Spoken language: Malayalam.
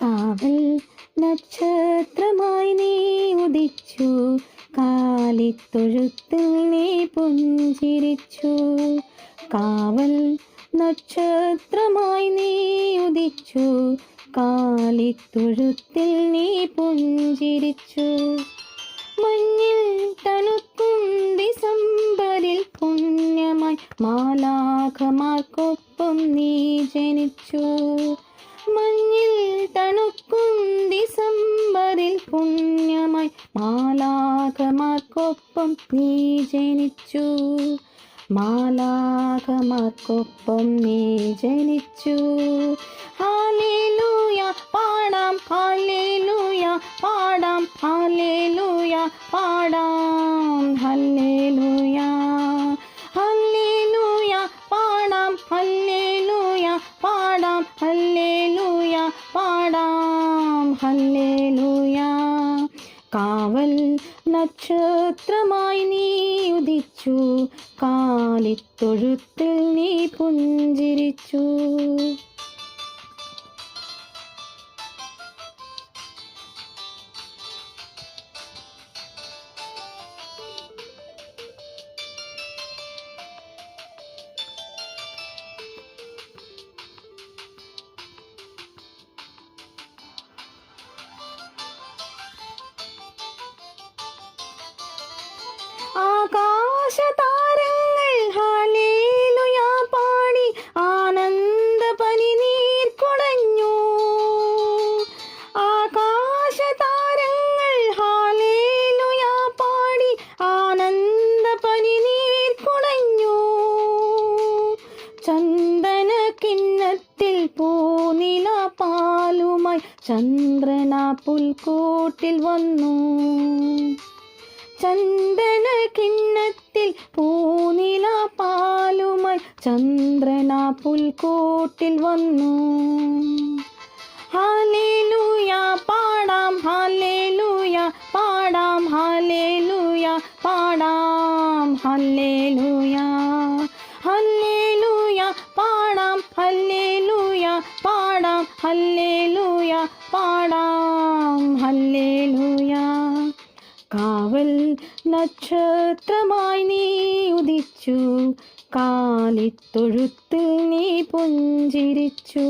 കാവൽ നക്ഷത്രമായി നീ ഉദിച്ചു, കാലിത്തൊഴുത്തിൽ നീ പുഞ്ചിരിച്ചു. കാവൽ നക്ഷത്രമായി നീ ഉദിച്ചു, കാലിത്തൊഴുത്തിൽ നീ പുഞ്ചിരിച്ചു. മഞ്ഞിൽ തണുക്കും ഡിസംബറിൽ പുണ്യമായി മാലാഖമാർക്കൊപ്പം നീ ജനിച്ചു. മഞ്ഞിൽ തണുക്കും ഡിസംബറിൽ പുണ്യമായി മാലാഖമാർക്കൊപ്പം നീ ജനിച്ചു. മാലാഖമാർക്കൊപ്പം നീ ജനിച്ചു. ഹല്ലേലൂയ പാടാം, ഹല്ലേലൂയ പാടാം, ഹല്ലേലൂയ പാടാം, ഹല്ലേലൂയ. ഹല്ലേലൂയ പാടാം, ഹല്ലേലൂയ പാടാം, ഹല്ലേലൂയ പാടാം, ഹല്ലേലൂയ. കാവൽ നക്ഷത്രമായി നീ ഉദിച്ചു, കാലിത്തൊഴുത്തിൽ നീ പുഞ്ചിരിച്ചു. ആകാശതാരങ്ങൾ ഹല്ലേലൂയ പാടി ആനന്ദ പനിനീർ കുടഞ്ഞു. ആകാശതാരങ്ങൾ ഹല്ലേലൂയ പാടി ആനന്ദ പനിനീർ കുടഞ്ഞു. ചന്ദന കിണ്ണത്തിൽ പൂനില പാലുമായി ചന്ദ്രന പുൽക്കൂട്ടിൽ വന്നു. ചന്ദന കിണ്ണത്തിൽ പൂനില പാലുമായി ചന്ദ്രന പുൽക്കൂട്ടിൽ വന്നു. ഹല്ലേലൂയ പാടാം, ഹല്ലേലൂയ പാടാം, ഹല്ലേലൂയ പാടാം, ഹല്ലേലൂയ. ഹല്ലേലൂയ പാടാം, ഹല്ലേലൂയ പാടാം, ഹല്ലേലൂയ പാടാം, ഹല്ലേലൂയ. കാവൽ നക്ഷത്രമായി നീ ഉദിച്ചു, കാലിത്തൊഴുത്തിൽ നീ പുഞ്ചിരിച്ചു.